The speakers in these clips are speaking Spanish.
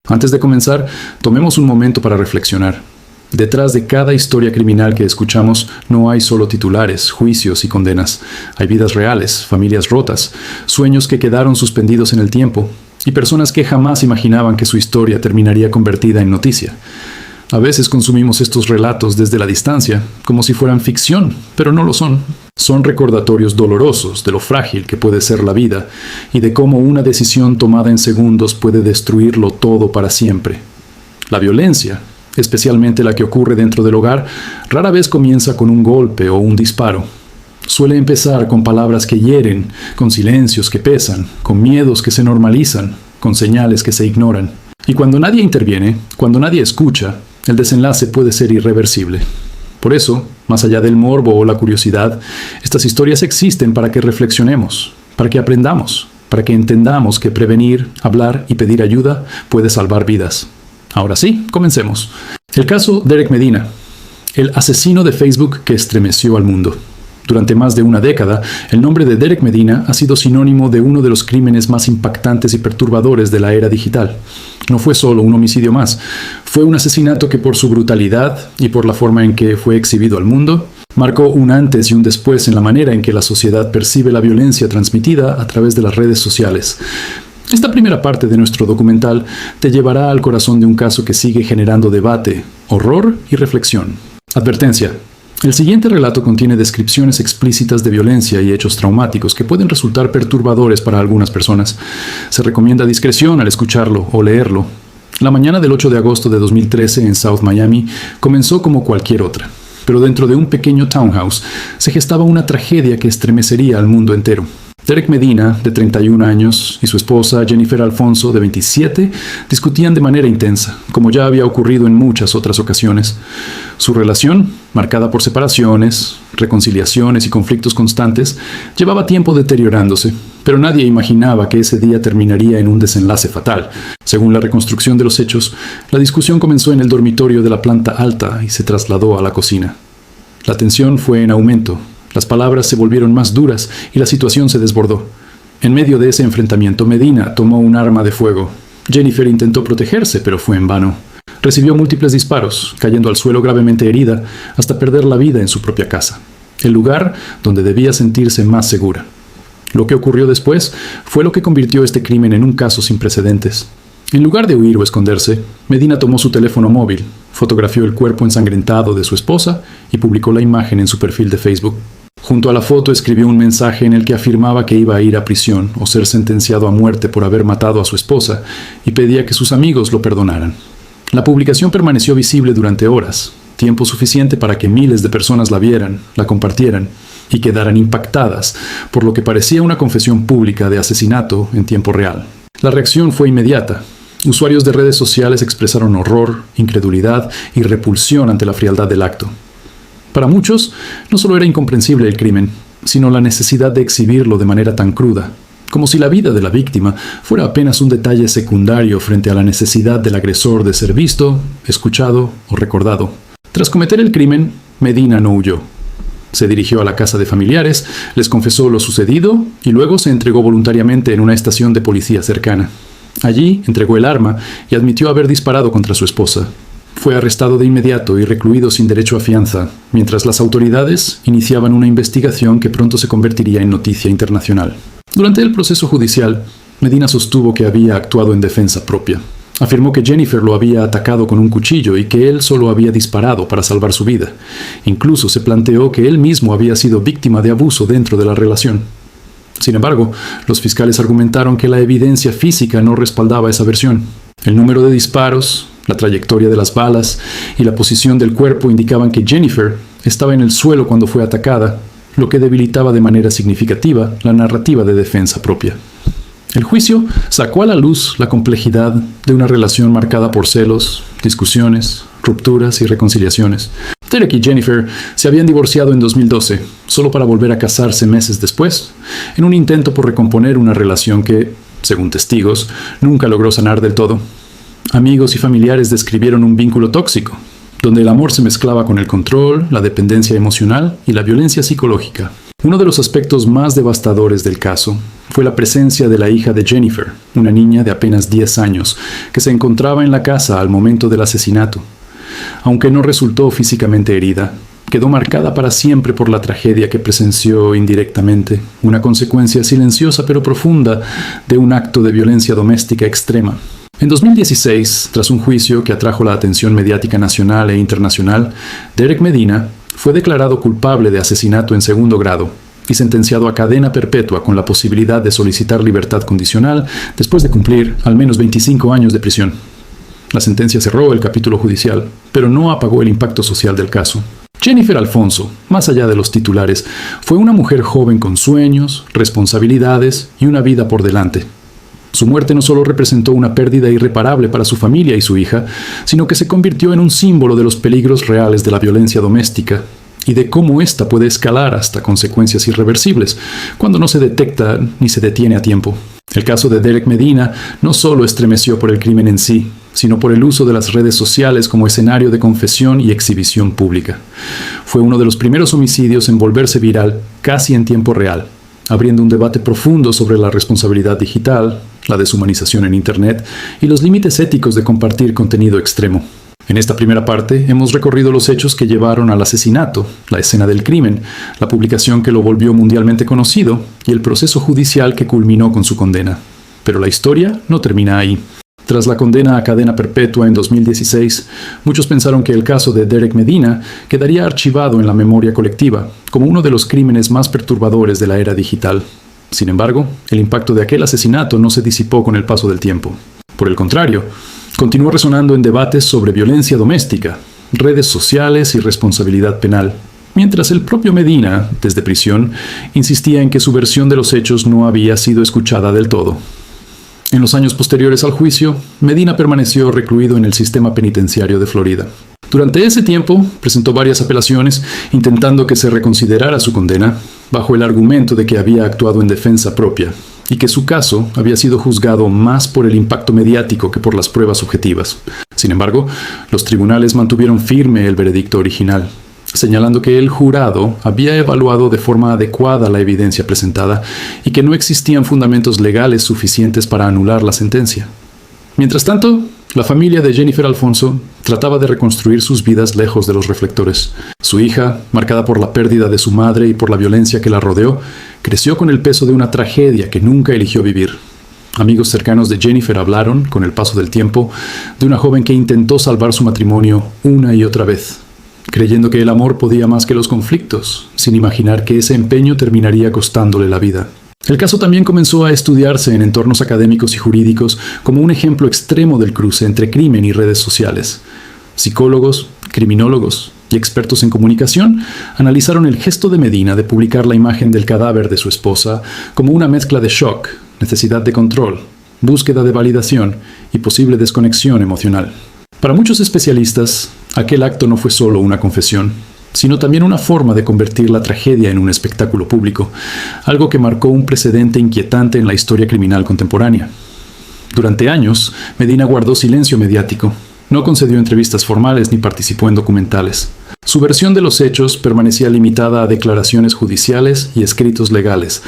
Antes de comenzar, tomemos un momento para reflexionar. Detrás de cada historia criminal que escuchamos no hay solo titulares, juicios y condenas. Hay vidas reales, familias rotas, sueños que quedaron suspendidos en el tiempo y personas que jamás imaginaban que su historia terminaría convertida en noticia. A veces consumimos estos relatos desde la distancia, como si fueran ficción, pero no lo son. Son recordatorios dolorosos de lo frágil que puede ser la vida y de cómo una decisión tomada en segundos puede destruirlo todo para siempre. La violencia, especialmente la que ocurre dentro del hogar, rara vez comienza con un golpe o un disparo. Suele empezar con palabras que hieren, con silencios que pesan, con miedos que se normalizan, con señales que se ignoran. Y cuando nadie interviene, cuando nadie escucha, el desenlace puede ser irreversible. Por eso, más allá del morbo o la curiosidad, estas historias existen para que reflexionemos, para que aprendamos, para que entendamos que prevenir, hablar y pedir ayuda puede salvar vidas. Ahora sí, comencemos. El caso Derek Medina, el asesino de Facebook que estremeció al mundo. Durante más de una década, el nombre de Derek Medina ha sido sinónimo de uno de los crímenes más impactantes y perturbadores de la era digital. No fue solo un homicidio más, fue un asesinato que por su brutalidad y por la forma en que fue exhibido al mundo, marcó un antes y un después en la manera en que la sociedad percibe la violencia transmitida a través de las redes sociales. Esta primera parte de nuestro documental te llevará al corazón de un caso que sigue generando debate, horror y reflexión. Advertencia. El siguiente relato contiene descripciones explícitas de violencia y hechos traumáticos que pueden resultar perturbadores para algunas personas. Se recomienda discreción al escucharlo o leerlo. La mañana del 8 de agosto de 2013 en South Miami comenzó como cualquier otra, pero dentro de un pequeño townhouse se gestaba una tragedia que estremecería al mundo entero. Derek Medina, de 31 años, y su esposa Jennifer Alfonso, de 27, discutían de manera intensa, como ya había ocurrido en muchas otras ocasiones. Su relación, marcada por separaciones, reconciliaciones y conflictos constantes, llevaba tiempo deteriorándose, pero nadie imaginaba que ese día terminaría en un desenlace fatal. Según la reconstrucción de los hechos, la discusión comenzó en el dormitorio de la planta alta y se trasladó a la cocina. La tensión fue en aumento. Las palabras se volvieron más duras y la situación se desbordó. En medio de ese enfrentamiento, Medina tomó un arma de fuego. Jennifer intentó protegerse, pero fue en vano. Recibió múltiples disparos, cayendo al suelo gravemente herida, hasta perder la vida en su propia casa, el lugar donde debía sentirse más segura. Lo que ocurrió después fue lo que convirtió este crimen en un caso sin precedentes. En lugar de huir o esconderse, Medina tomó su teléfono móvil, fotografió el cuerpo ensangrentado de su esposa y publicó la imagen en su perfil de Facebook. Junto a la foto escribió un mensaje en el que afirmaba que iba a ir a prisión o ser sentenciado a muerte por haber matado a su esposa y pedía que sus amigos lo perdonaran. La publicación permaneció visible durante horas, tiempo suficiente para que miles de personas la vieran, la compartieran y quedaran impactadas por lo que parecía una confesión pública de asesinato en tiempo real. La reacción fue inmediata. Usuarios de redes sociales expresaron horror, incredulidad y repulsión ante la frialdad del acto. Para muchos, no solo era incomprensible el crimen, sino la necesidad de exhibirlo de manera tan cruda, como si la vida de la víctima fuera apenas un detalle secundario frente a la necesidad del agresor de ser visto, escuchado o recordado. Tras cometer el crimen, Medina no huyó. Se dirigió a la casa de familiares, les confesó lo sucedido y luego se entregó voluntariamente en una estación de policía cercana. Allí entregó el arma y admitió haber disparado contra su esposa. Fue arrestado de inmediato y recluido sin derecho a fianza, mientras las autoridades iniciaban una investigación que pronto se convertiría en noticia internacional. Durante el proceso judicial, Medina sostuvo que había actuado en defensa propia. Afirmó que Jennifer lo había atacado con un cuchillo y que él solo había disparado para salvar su vida. Incluso se planteó que él mismo había sido víctima de abuso dentro de la relación. Sin embargo, los fiscales argumentaron que la evidencia física no respaldaba esa versión. El número de disparos, la trayectoria de las balas y la posición del cuerpo indicaban que Jennifer estaba en el suelo cuando fue atacada, lo que debilitaba de manera significativa la narrativa de defensa propia. El juicio sacó a la luz la complejidad de una relación marcada por celos, discusiones, rupturas y reconciliaciones. Derek y Jennifer se habían divorciado en 2012, solo para volver a casarse meses después, en un intento por recomponer una relación que, según testigos, nunca logró sanar del todo. Amigos y familiares describieron un vínculo tóxico, donde el amor se mezclaba con el control, la dependencia emocional y la violencia psicológica. Uno de los aspectos más devastadores del caso fue fue la presencia de la hija de Jennifer, una niña de apenas 10 años, que se encontraba en la casa al momento del asesinato. Aunque no resultó físicamente herida, quedó marcada para siempre por la tragedia que presenció indirectamente, una consecuencia silenciosa pero profunda de un acto de violencia doméstica extrema. En 2016, tras un juicio que atrajo la atención mediática nacional e internacional, Derek Medina fue declarado culpable de asesinato en segundo grado y sentenciado a cadena perpetua con la posibilidad de solicitar libertad condicional después de cumplir al menos 25 años de prisión. La sentencia cerró el capítulo judicial, pero no apagó el impacto social del caso. Jennifer Alfonso, más allá de los titulares, fue una mujer joven con sueños, responsabilidades y una vida por delante. Su muerte no solo representó una pérdida irreparable para su familia y su hija, sino que se convirtió en un símbolo de los peligros reales de la violencia doméstica y de cómo ésta puede escalar hasta consecuencias irreversibles cuando no se detecta ni se detiene a tiempo. El caso de Derek Medina no solo estremeció por el crimen en sí, sino por el uso de las redes sociales como escenario de confesión y exhibición pública. Fue uno de los primeros homicidios en volverse viral casi en tiempo real, abriendo un debate profundo sobre la responsabilidad digital, la deshumanización en Internet y los límites éticos de compartir contenido extremo. En esta primera parte hemos recorrido los hechos que llevaron al asesinato, la escena del crimen, la publicación que lo volvió mundialmente conocido y el proceso judicial que culminó con su condena. Pero la historia no termina ahí. Tras la condena a cadena perpetua en 2016, muchos pensaron que el caso de Derek Medina quedaría archivado en la memoria colectiva, como uno de los crímenes más perturbadores de la era digital. Sin embargo, el impacto de aquel asesinato no se disipó con el paso del tiempo. Por el contrario, continuó resonando en debates sobre violencia doméstica, redes sociales y responsabilidad penal, mientras el propio Medina, desde prisión, insistía en que su versión de los hechos no había sido escuchada del todo. En los años posteriores al juicio, Medina permaneció recluido en el sistema penitenciario de Florida. Durante ese tiempo, presentó varias apelaciones intentando que se reconsiderara su condena, bajo el argumento de que había actuado en defensa propia y que su caso había sido juzgado más por el impacto mediático que por las pruebas objetivas. Sin embargo, los tribunales mantuvieron firme el veredicto original, señalando que el jurado había evaluado de forma adecuada la evidencia presentada y que no existían fundamentos legales suficientes para anular la sentencia. Mientras tanto, la familia de Jennifer Alfonso trataba de reconstruir sus vidas lejos de los reflectores. Su hija, marcada por la pérdida de su madre y por la violencia que la rodeó, creció con el peso de una tragedia que nunca eligió vivir. Amigos cercanos de Jennifer hablaron, con el paso del tiempo, de una joven que intentó salvar su matrimonio una y otra vez, creyendo que el amor podía más que los conflictos, sin imaginar que ese empeño terminaría costándole la vida. El caso también comenzó a estudiarse en entornos académicos y jurídicos como un ejemplo extremo del cruce entre crimen y redes sociales. Psicólogos, criminólogos y expertos en comunicación analizaron el gesto de Medina de publicar la imagen del cadáver de su esposa como una mezcla de shock, necesidad de control, búsqueda de validación y posible desconexión emocional. Para muchos especialistas, aquel acto no fue solo una confesión, sino también una forma de convertir la tragedia en un espectáculo público, algo que marcó un precedente inquietante en la historia criminal contemporánea. Durante años, Medina guardó silencio mediático, no concedió entrevistas formales ni participó en documentales. Su versión de los hechos permanecía limitada a declaraciones judiciales y escritos legales.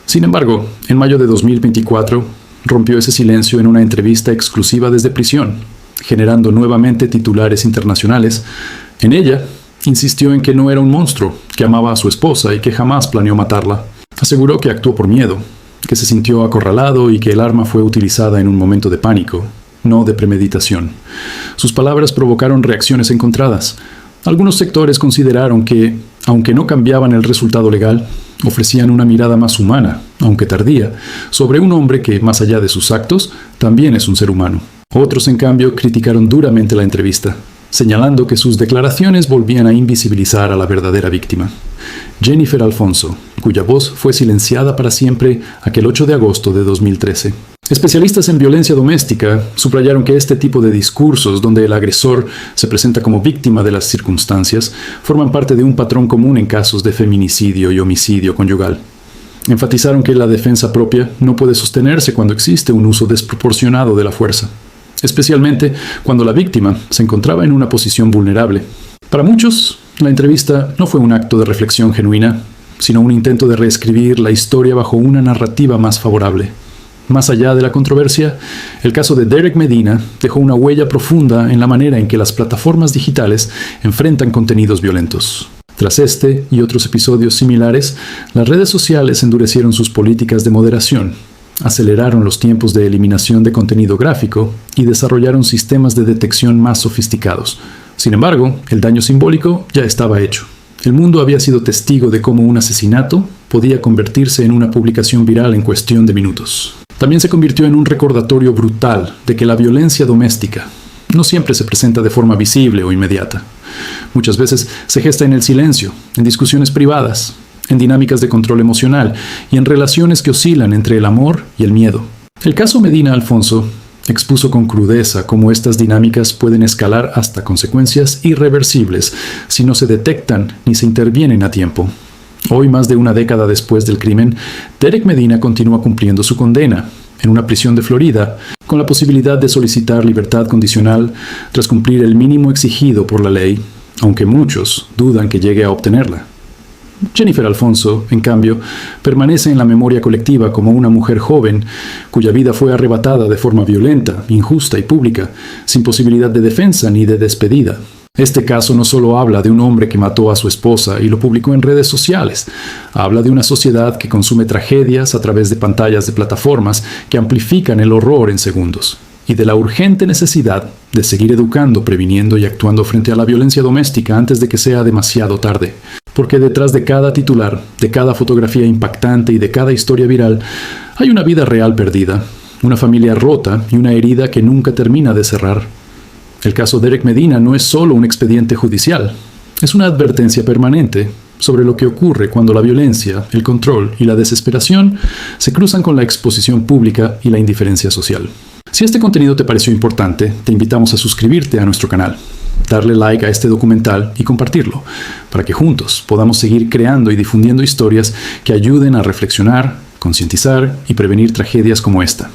Sin embargo, en mayo de 2024, rompió ese silencio en una entrevista exclusiva desde prisión, generando nuevamente titulares internacionales. En ella, insistió en que no era un monstruo, que amaba a su esposa y que jamás planeó matarla. Aseguró que actuó por miedo, que se sintió acorralado y que el arma fue utilizada en un momento de pánico, no de premeditación. Sus palabras provocaron reacciones encontradas. Algunos sectores consideraron que, aunque no cambiaban el resultado legal, ofrecían una mirada más humana, aunque tardía, sobre un hombre que, más allá de sus actos, también es un ser humano. Otros, en cambio, criticaron duramente la entrevista, señalando que sus declaraciones volvían a invisibilizar a la verdadera víctima. Jennifer Alfonso, cuya voz fue silenciada para siempre aquel 8 de agosto de 2013. Especialistas en violencia doméstica subrayaron que este tipo de discursos, donde el agresor se presenta como víctima de las circunstancias, forman parte de un patrón común en casos de feminicidio y homicidio conyugal. Enfatizaron que la defensa propia no puede sostenerse cuando existe un uso desproporcionado de la fuerza, especialmente cuando la víctima se encontraba en una posición vulnerable. Para muchos, la entrevista no fue un acto de reflexión genuina, sino un intento de reescribir la historia bajo una narrativa más favorable. Más allá de la controversia, el caso de Derek Medina dejó una huella profunda en la manera en que las plataformas digitales enfrentan contenidos violentos. Tras este y otros episodios similares, las redes sociales endurecieron sus políticas de moderación, aceleraron los tiempos de eliminación de contenido gráfico y desarrollaron sistemas de detección más sofisticados. Sin embargo, el daño simbólico ya estaba hecho. El mundo había sido testigo de cómo un asesinato podía convertirse en una publicación viral en cuestión de minutos. También se convirtió en un recordatorio brutal de que la violencia doméstica no siempre se presenta de forma visible o inmediata. Muchas veces se gesta en el silencio, en discusiones privadas, en dinámicas de control emocional y en relaciones que oscilan entre el amor y el miedo. El caso Medina Alfonso expuso con crudeza cómo estas dinámicas pueden escalar hasta consecuencias irreversibles si no se detectan ni se intervienen a tiempo. Hoy, más de una década después del crimen, Derek Medina continúa cumpliendo su condena en una prisión de Florida, con la posibilidad de solicitar libertad condicional tras cumplir el mínimo exigido por la ley, aunque muchos dudan que llegue a obtenerla. Jennifer Alfonso, en cambio, permanece en la memoria colectiva como una mujer joven cuya vida fue arrebatada de forma violenta, injusta y pública, sin posibilidad de defensa ni de despedida. Este caso no solo habla de un hombre que mató a su esposa y lo publicó en redes sociales, habla de una sociedad que consume tragedias a través de pantallas de plataformas que amplifican el horror en segundos, y de la urgente necesidad de seguir educando, previniendo y actuando frente a la violencia doméstica antes de que sea demasiado tarde. Porque detrás de cada titular, de cada fotografía impactante y de cada historia viral, hay una vida real perdida, una familia rota y una herida que nunca termina de cerrar. El caso Derek Medina no es solo un expediente judicial, es una advertencia permanente sobre lo que ocurre cuando la violencia, el control y la desesperación se cruzan con la exposición pública y la indiferencia social. Si este contenido te pareció importante, te invitamos a suscribirte a nuestro canal, darle like a este documental y compartirlo, para que juntos podamos seguir creando y difundiendo historias que ayuden a reflexionar, concientizar y prevenir tragedias como esta.